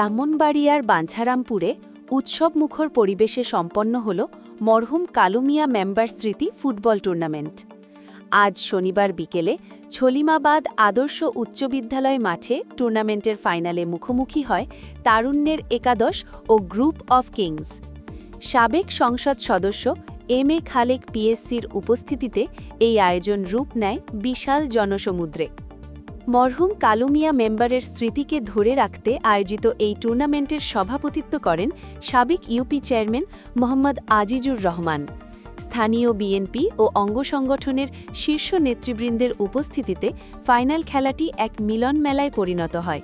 ব্রাহ্মণবাড়িয়ার বাঞ্ছারামপুরে উৎসবমুখর পরিবেশে সম্পন্ন হল মরহুম কালু মিয়া মেম্বার স্মৃতি ফুটবল টুর্নামেন্ট। আজ শনিবার বিকেলে ছলিমাবাদ আদর্শ উচ্চ বিদ্যালয় মাঠে টুর্নামেন্টের ফাইনালে মুখোমুখি হয় তারুণ্যের একাদশ ও গ্রুপ অফ কিংস। সাবেক সংসদ সদস্য এম.এ. খালেক পিএসসির উপস্থিতিতে এই আয়োজন রূপ নেয় বিশাল জনসমুদ্রে। মরহুম কালু মিয়া মেম্বারের স্মৃতিকে ধরে রাখতে আয়োজিত এই টুর্নামেন্টের সভাপতিত্ব করেন সাবেক ইউপি চেয়ারম্যান মোহাম্মদ আজিজুর রহমান। স্থানীয় বিএনপি ও অঙ্গ সংগঠনের শীর্ষ নেতৃবৃন্দের উপস্থিতিতে ফাইনাল খেলাটি এক মিলন মেলায় পরিণত হয়।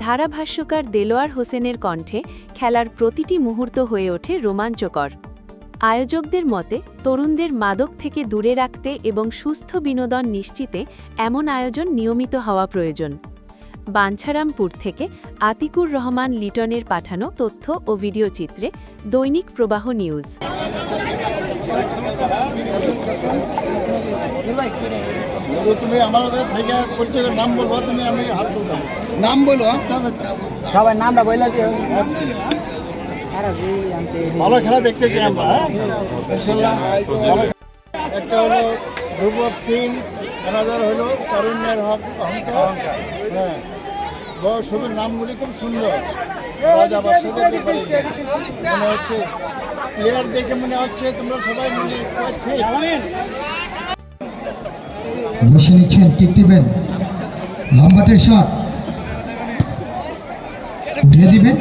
ধারাভাষ্যকার দেলোয়ার হোসেনের কণ্ঠে খেলার প্রতিটি মুহূর্ত হয়ে ওঠে রোমাঞ্চকর। আয়োজকদের মতে তরুণদের মাদক থেকে দূরে রাখতে এবং সুস্থ বিনোদন নিশ্চিতে এমন আয়োজন নিয়মিত হওয়া প্রয়োজন। বাঞ্ছারামপুর থেকে আতিকুর রহমান লিটনের পাঠানো তথ্য ও ভিডিও চিত্রে দৈনিক প্রবাহ নিউজ। তুমি আমাদের থেকে প্রত্যেকের নাম বলবো, তুমি আমি হাত তুলবো, নাম বলো, সবাই নামটা বললে ভালো খেলা দেখতেছি আমরা। ইনশাল্লাহ একটা হলো গ্রুপ অফ কিং, অ্যানাদার হলো তারুণ্যের অহংকার। হ্যাঁ, সবের নামগুলি খুব সুন্দর। রাজা বাদশাদের ব্যাপারে মনে হচ্ছে, প্লেয়ার দেখে মনে হচ্ছে তোমরা সবাই মিলে বসে নিচ্ছেন, কিক দিবেন, লম্বাটে শট দিয়ে দিবেন,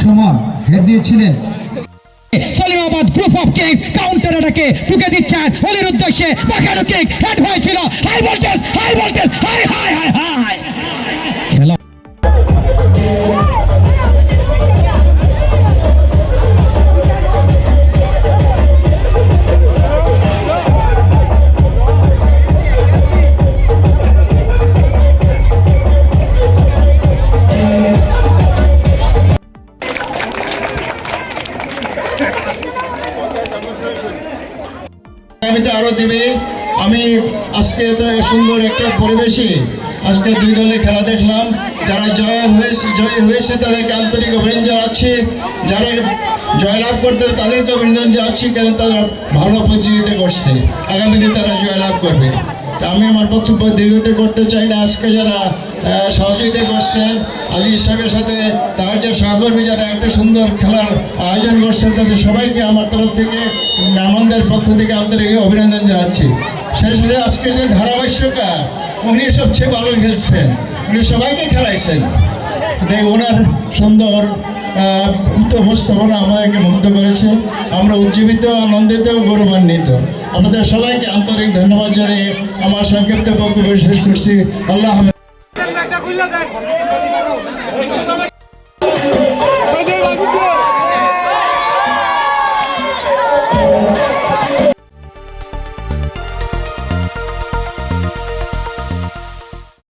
সমান হেড দিয়েছিলেন। Salimabad group of kings counter অ্যাটাকে ঢুকে দিচ্ছেন ওলির উদ্দেশ্যে, দেখানো কিক হেড হয়েছিল, high voltage high voltage high high high high খেলা। আগামীতে আরো দিবে। আমি আজকে এত সুন্দর একটা পরিবেশে আজকে দুই দলের খেলা দেখলাম। যারা জয়ী হয়েছে তাদেরকে আন্তরিক অভিনন্দন জানাচ্ছি, যারা জয়লাভ করতে তাদেরকে অভিনন্দন জানাচ্ছি, কারণ তারা ভালো প্রতিযোগিতা করছে, আগামীতে তারা জয়লাভ করবে। তা আমি আমার বক্তব্য দীর্ঘত করতে চাই না। আজকে যারা সহযোগিতা করছেন আজিজ সাহেবের সাথে, তার যে সহকর্মী যারা একটা সুন্দর খেলার আয়োজন করছেন, তাদের সবাইকে আমার তরফ থেকে মেহমানদের পক্ষ থেকে আন্তরিক অভিনন্দন জানাচ্ছি। শেষে আজকে যে ধারাভাষ্যকার, উনি সবচেয়ে ভালো খেলছেন, উনি সবাইকে খেলাইছেন। তাই ওনার সুন্দর উপস্থাপনা আমাদেরকে মুগ্ধ করেছে। আমরা উজ্জীবিত, আনন্দিত, গৌরবান্বিত। আমাদের সবাইকে আন্তরিক ধন্যবাদ জানিয়ে আমার সংক্ষিপ্ত বক্তব্য শেষ করছি। আল্লাহ।